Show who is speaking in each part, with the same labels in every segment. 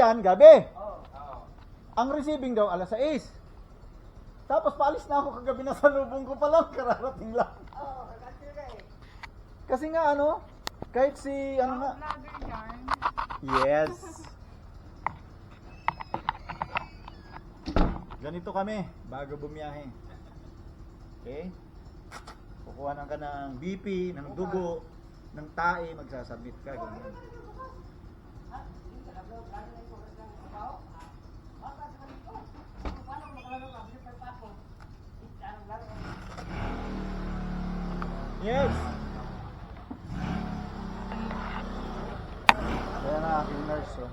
Speaker 1: yan, gabi. Ang receiving daw, alas 6. Tapos paalis na ako kagabi na salubong ko pa lang, kararating lang. Kasi nga ano, kahit si ano nga. Yes. Ganito kami bago bumiyahe. Okay? Kukuha ka ng BP, ng dugo, ng tae, magsasubmit ka. Ganyan. Yes. Kaya na aking nurse, oh.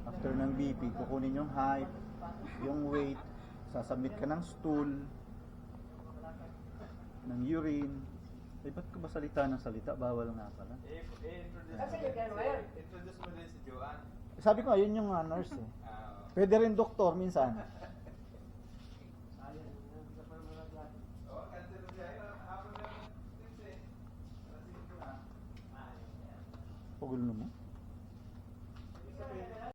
Speaker 1: After ng BP, kukunin yung height, yung weight, sasubmit ka ng stool, ng urine. Eh, ba't ko ba salita ng salita? Bawal nga pala.
Speaker 2: Introduce mo din si Joanne.
Speaker 1: Sabi ko, yun yung nurse, eh. Pwede rin doktor minsan. Pagul mo.